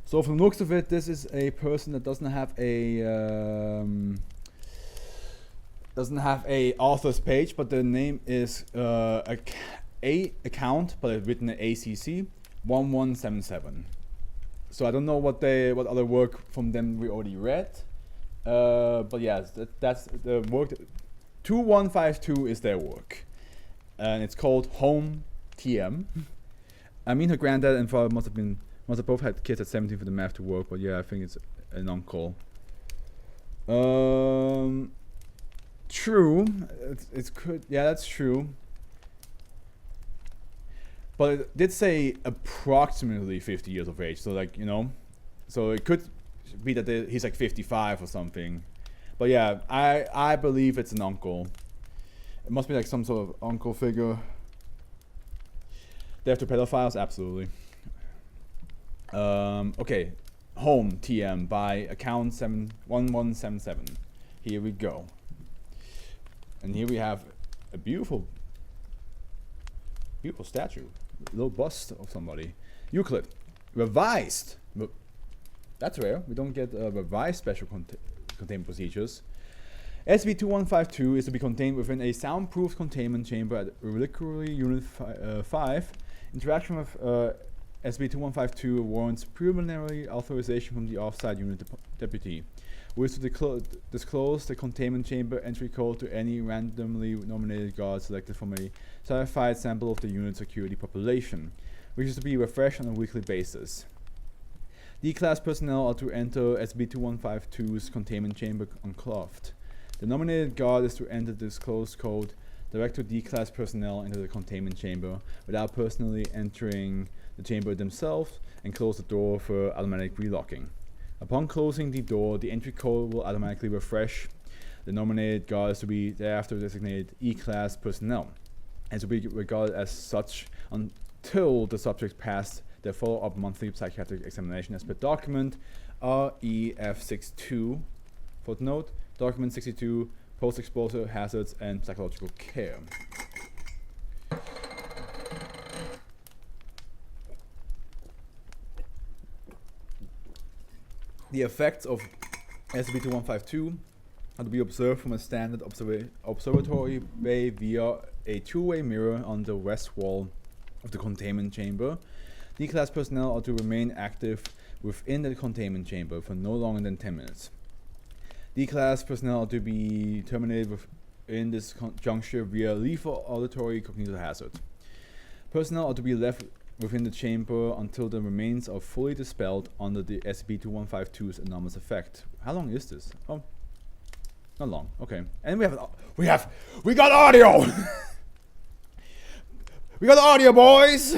So from the looks of it, this is a person that doesn't have a author's page, but the name is a account, but it's written in ACC 1177. So I don't know what other work from them we already read, but yeah, that's the work. 2152 is their work, and it's called Home TM. I mean, her granddad and father must have both had kids at 17 for the math to work, but yeah, I think it's an uncle. True. It's could. Yeah, that's true. But it did say approximately 50 years of age, so like, you know, so it could be that he's like 55 or something. But yeah, I believe it's an uncle. It must be like some sort of uncle figure. They're after pedophiles, absolutely. Okay, Home TM by account 1177. Here we go. And here we have a beautiful statue, a little bust of somebody. Euclid, revised. That's rare. We don't get revised special containment procedures. SCP-2152 is to be contained within a soundproof containment chamber at Reliquary Unit 5. Interaction with SCP-2152 warrants preliminary authorization from the off-site unit deputy, who is to disclose the containment chamber entry code to any randomly nominated guard selected from a certified sample of the unit's security population, which is to be refreshed on a weekly basis. D-Class personnel are to enter SCP-2152's containment chamber unclothed. The nominated guard is to enter the disclosed code direct to D-Class personnel into the containment chamber without personally entering the chamber themselves and close the door for automatic relocking. Upon closing the door, the entry code will automatically refresh. The nominated guard is to be thereafter designated E-Class personnel and to be regarded as such until the subject passed their follow-up monthly psychiatric examination as per document REF62. Footnote, document 62, post-exposure hazards and psychological care. The effects of SCP-2152 are to be observed from a standard observatory bay via a two-way mirror on the west wall of the containment chamber. D-Class personnel are to remain active within the containment chamber for no longer than 10 minutes. D-Class personnel are to be terminated within this juncture via lethal auditory cognitive hazard. Personnel are to be left within the chamber until the remains are fully dispelled under the SCP-2152's anomalous effect. How long is this? Oh, not long. Okay, and we got audio. We got audio, boys.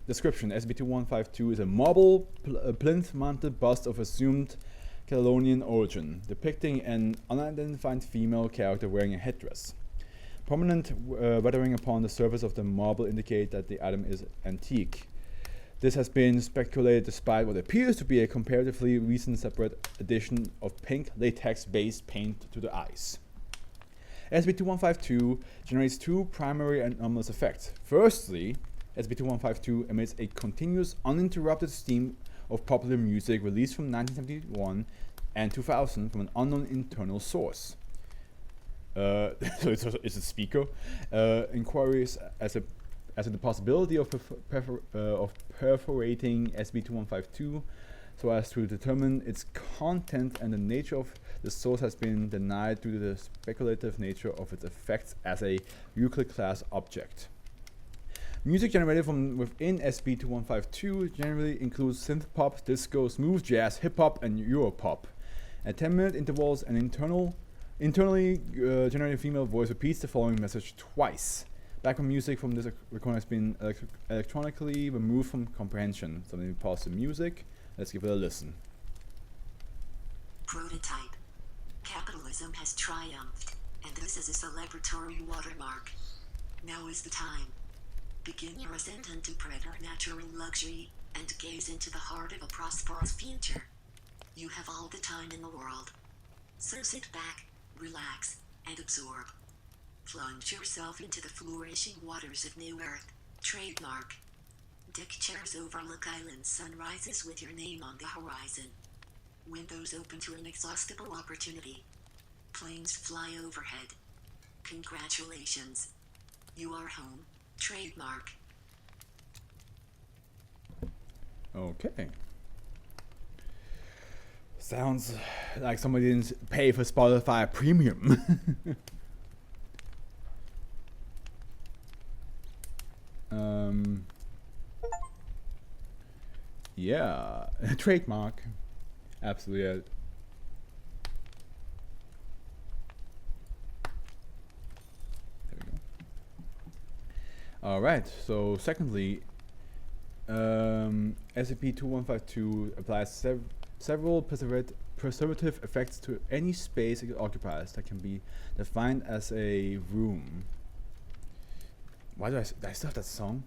Description: SCP-2152 is a marble plinth-mounted bust of assumed Catalonian origin, depicting an unidentified female character wearing a headdress. Prominent weathering upon the surface of the marble indicate that the item is antique. This has been speculated despite what appears to be a comparatively recent separate addition of pink latex-based paint to the eyes. SCP-2152 generates two primary anomalous effects. Firstly, SCP-2152 emits a continuous, uninterrupted stream of popular music released from 1971 and 2000 from an unknown internal source. So it's a speaker. Inquiries as to the possibility of perforating SCP-2152 so as to determine its content and the nature of the source has been denied due to the speculative nature of its effects as a Euclid-class object. Music generated from within SCP-2152 generally includes synth-pop, disco, smooth jazz, hip-hop, and Europop. At 10-minute intervals, an internally generated female voice repeats the following message twice. Background music from this recording has been electronically removed from comprehension. So let me pause the music. Let's give it a listen. Prototype. Capitalism has triumphed, and this is a celebratory watermark. Now is the time. Begin your ascent into preternatural luxury, and gaze into the heart of a prosperous future. You have all the time in the world. So sit back, relax, and absorb. Plunge yourself into the flourishing waters of New Earth. Trademark. Deck chairs overlook island sunrises with your name on the horizon. Windows open to inexhaustible opportunity. Planes fly overhead. Congratulations. You are home. Trademark. Okay. Sounds like somebody didn't pay for Spotify Premium. Yeah, trademark. Absolutely. There we go. All right. So, secondly, SCP-2152 applies several preservative effects to any space it occupies that can be defined as a room. Why do I still have that song?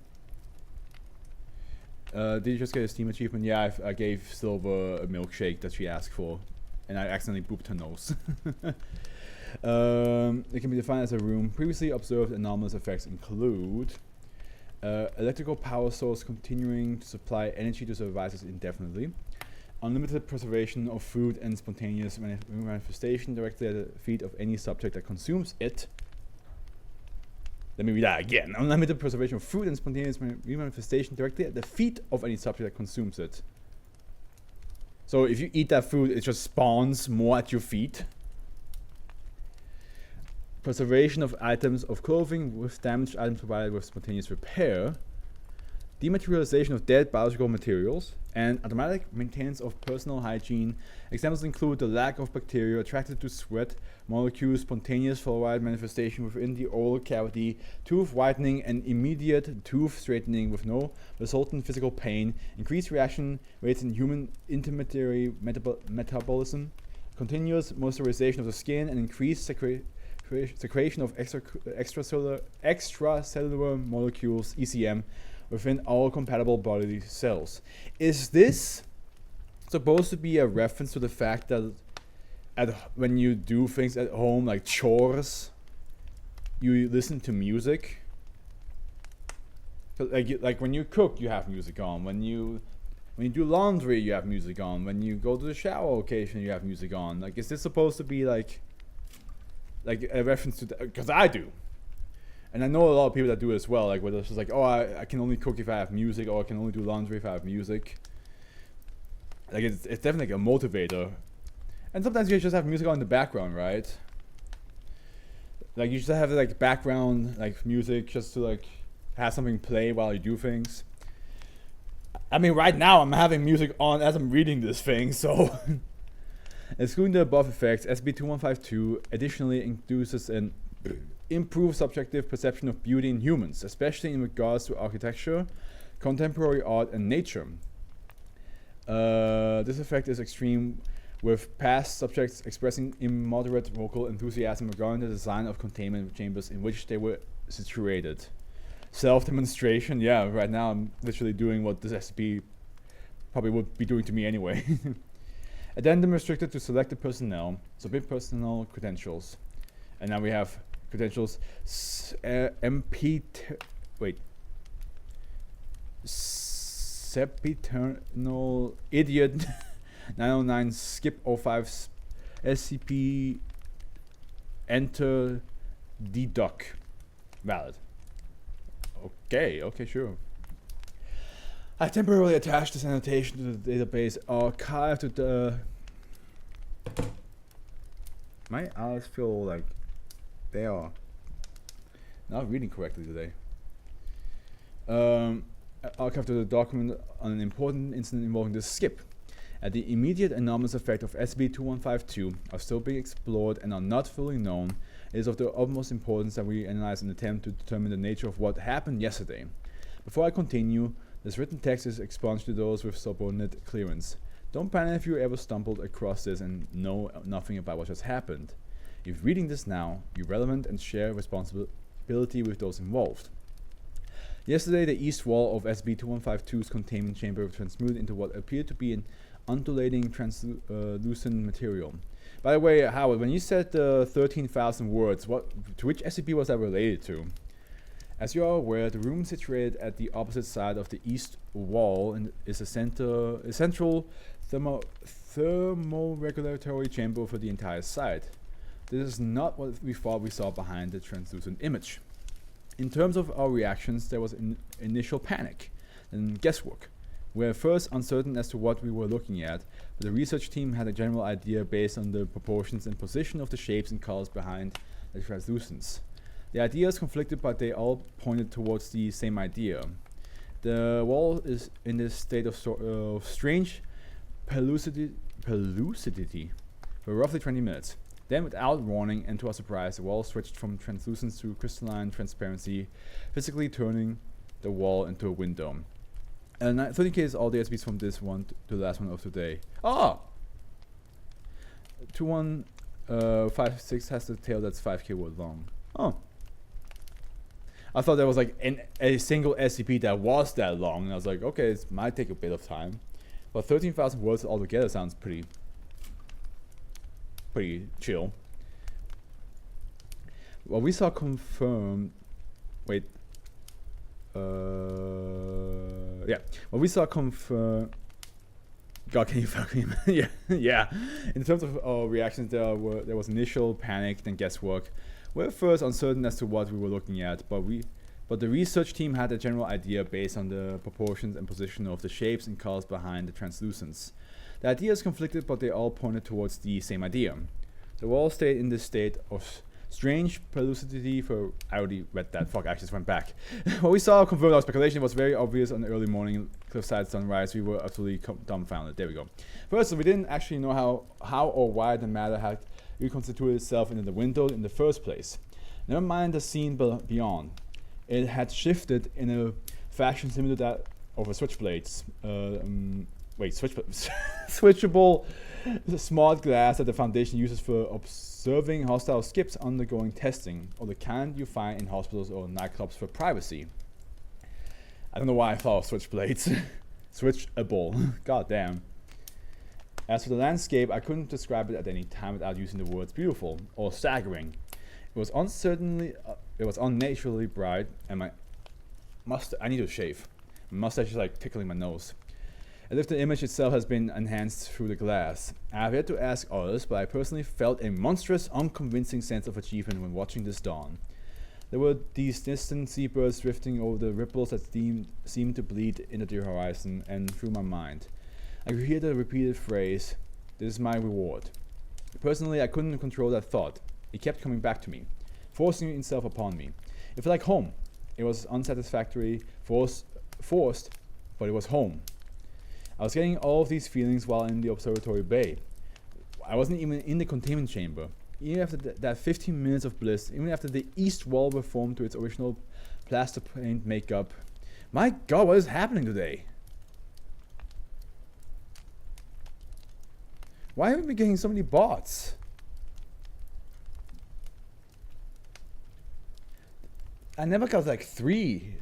Did you just get a Steam achievement? Yeah, I gave Silver a milkshake that she asked for, and I accidentally booped her nose. It can be defined as a room. Previously observed anomalous effects include electrical power source continuing to supply energy to devices indefinitely, unlimited preservation of food and spontaneous manifestation directly at the feet of any subject that consumes it. Let me read that again. Unlimited preservation of food and spontaneous manifestation directly at the feet of any subject that consumes it. So if you eat that food, it just spawns more at your feet. Preservation of items of clothing with damaged items provided with spontaneous repair. Dematerialization of dead biological materials, and automatic maintenance of personal hygiene. Examples include the lack of bacteria attracted to sweat molecules, spontaneous fluoride manifestation within the oral cavity, tooth whitening and immediate tooth straightening with no resultant physical pain, increased reaction rates in human intermediary metabolism, continuous moisturization of the skin, and increased secretion of extracellular molecules, ECM, within all compatible body cells. Is this supposed to be a reference to the fact that when you do things at home, like chores, you listen to music? So like when you cook, you have music on. When you do laundry, you have music on. When you go to the shower occasionally, you have music on. Like, is this supposed to be like a reference to that? Because I do. And I know a lot of people that do it as well, like where it's just like, oh, I can only cook if I have music, or I can only do laundry if I have music. Like, it's definitely like a motivator. And sometimes you just have music on in the background, right? Like, you just have like background like music just to like have something play while you do things. I mean, right now I'm having music on as I'm reading this thing, so. Excluding the above effects, SCP-2152 additionally induces an improved subjective perception of beauty in humans, especially in regards to architecture, contemporary art, and nature. This effect is extreme, with past subjects expressing immoderate vocal enthusiasm regarding the design of containment chambers in which they were situated. Self-demonstration, yeah, right now I'm literally doing what this SCP probably would be doing to me anyway. Addendum restricted to selected personnel, submit personal credentials. And now we have credentials Sepiternal Idiot 909 Skip 05 SCP Enter Deduct. Valid. Okay, sure. I temporarily attached this annotation to the database archive to the. My eyes feel like they are not reading correctly today. Archive to the document on an important incident involving the skip. The immediate anomalous effect of SCP-2152 are still being explored and are not fully known. It is of the utmost importance that we analyze an attempt to determine the nature of what happened yesterday. Before I continue, this written text is expunged to those with subordinate clearance. Don't panic if you ever stumbled across this and know nothing about what just happened. If reading this now, be relevant and share responsibility with those involved. Yesterday, the east wall of SCP-2152's containment chamber transmuted into what appeared to be an undulating translucent material. By the way, Howard, when you said 13,000 words, to which SCP was that related to? As you are aware, the room situated at the opposite side of the east wall is a central thermoregulatory chamber for the entire site. This is not what we thought we saw behind the translucent image. In terms of our reactions, there was initial panic and guesswork. We were first uncertain as to what we were looking at, but the research team had a general idea based on the proportions and position of the shapes and colors behind the translucence. The ideas conflicted, but they all pointed towards the same idea. The wall is in this state of strange pellucidity for roughly 20 minutes. Then, without warning and to our surprise, the wall switched from translucence to crystalline transparency, physically turning the wall into a window. And 30k is all the SCPs from this one to the last one of today. Oh! 2156 has the tail that's 5k word long. Oh. I thought there was like a single SCP that was that long, and I was like, okay, it might take a bit of time. But 13,000 words altogether sounds pretty chill. Well, we saw confirmed. Wait. Yeah. Well, we saw confirmed. God, can you fuck me? Yeah, yeah. In terms of reactions, there was initial panic, then guesswork. We were first uncertain as to what we were looking at, but the research team had a general idea based on the proportions and position of the shapes and colors behind the translucence. The ideas conflicted, but they all pointed towards the same idea. The wall stayed in this state of strange pellucidity for... I already read that. Fuck, I just went back. What we saw confirmed our speculation. Was very obvious on the early morning cliffside sunrise. We were absolutely dumbfounded. There we go. First, we didn't actually know how or why the matter had reconstituted itself into the window in the first place. Never mind the scene beyond. It had shifted in a fashion similar to that of a switchblades. Switchable smart glass that the Foundation uses for observing hostile skips undergoing testing, or the kind you find in hospitals or nightclubs for privacy. I don't know why I thought of switchblades. Switchable. God damn. As for the landscape, I couldn't describe it at any time without using the words beautiful or staggering. It was unnaturally bright, and I need to shave. My mustache is like tickling my nose. As if the image itself has been enhanced through the glass. I have yet to ask others, but I personally felt a monstrous, unconvincing sense of achievement when watching this dawn. There were these distant seabirds drifting over the ripples that seemed to bleed into the horizon and through my mind. I could hear the repeated phrase, "This is my reward." Personally, I couldn't control that thought. It kept coming back to me, forcing itself upon me. It felt like home. It was unsatisfactory, forced, but it was home. I was getting all of these feelings while in the observatory bay. I wasn't even in the containment chamber. Even after that 15 minutes of bliss, even after the east wall reformed to its original plaster paint makeup. My god, what is happening today? Why have we been getting so many bots? I never got like 3.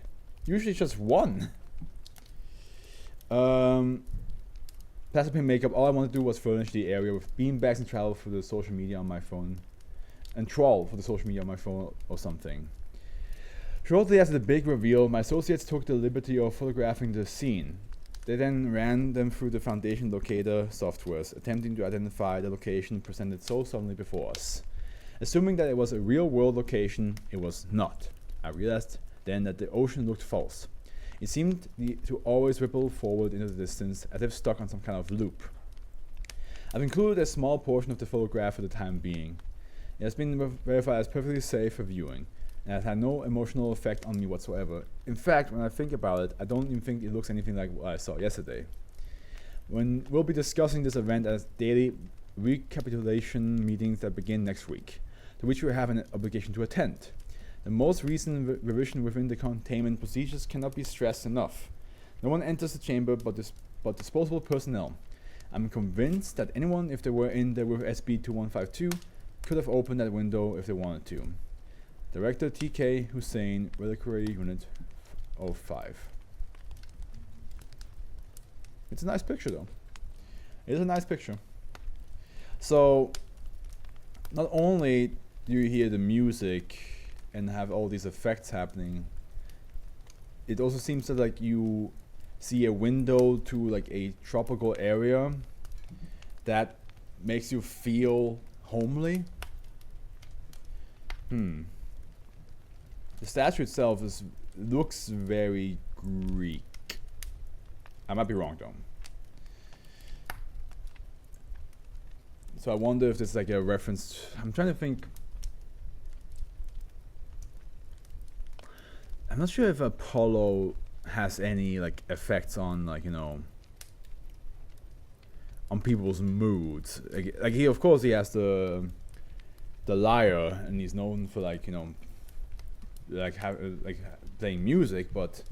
Usually just 1. Plaster paint makeup. All I wanted to do was furnish the area with beanbags and travel for the social media on my phone. And troll for the social media on my phone or something. Shortly after the big reveal, my associates took the liberty of photographing the scene. They then ran them through the Foundation locator softwares, attempting to identify the location presented so suddenly before us. Assuming that it was a real-world location, it was not. I realized then that the ocean looked false. It seemed to always ripple forward into the distance, as if stuck on some kind of loop. I've included a small portion of the photograph for the time being. It has been verified as perfectly safe for viewing, and it had no emotional effect on me whatsoever. In fact, when I think about it, I don't even think it looks anything like what I saw yesterday. We'll be discussing this event as daily recapitulation meetings that begin next week, to which we have an obligation to attend. The most recent revision within the containment procedures cannot be stressed enough. No one enters the chamber but disposable personnel. I'm convinced that anyone, if they were in there with SB2152, could have opened that window if they wanted to. Director TK Hussein, Reliquary Unit 05. It's a nice picture though. It is a nice picture. So, not only do you hear the music and have all these effects happening it also seems that like you see a window to like a tropical area that makes you feel homely. The statue itself looks very Greek. I might be wrong though. So I wonder if this is like a reference. I'm trying to think. I'm not sure if Apollo has any like effects on like, you know, on people's moods. Like he, of course, he has the lyre, and he's known for like, you know, like playing music, but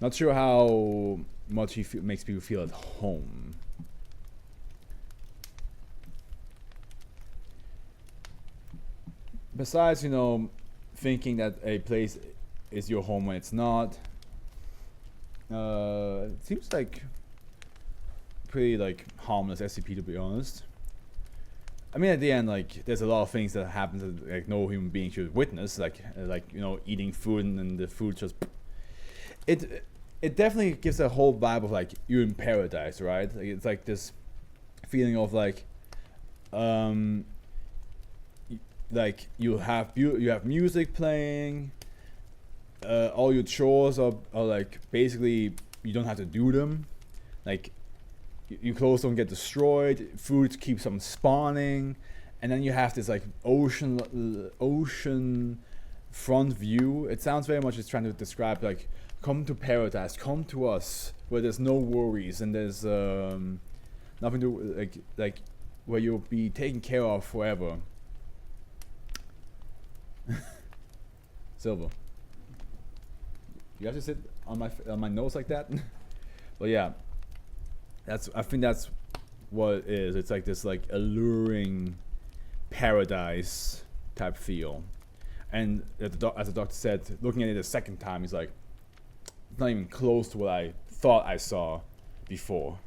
not sure how much he makes people feel at home. Besides, you know, thinking that a place is your home when it's not, it seems like pretty like harmless SCP, to be honest. I mean, at the end, like there's a lot of things that happen that like no human being should witness, like you know, eating food and the food just. It definitely gives a whole vibe of like you're in paradise, right? Like, it's like this feeling of like, like you have music playing. All your chores are like basically you don't have to do them. Like your clothes don't get destroyed. Food keeps on spawning, and then you have this like ocean front view. It sounds very much it's trying to describe like, come to paradise, come to us where there's no worries and there's nothing to like where you'll be taken care of forever. Silver, you have to sit on my nose like that. But yeah, I think that's what it is. It's like this like alluring paradise type feel. And as the doctor said, looking at it a second time, he's like, it's not even close to what I thought I saw before.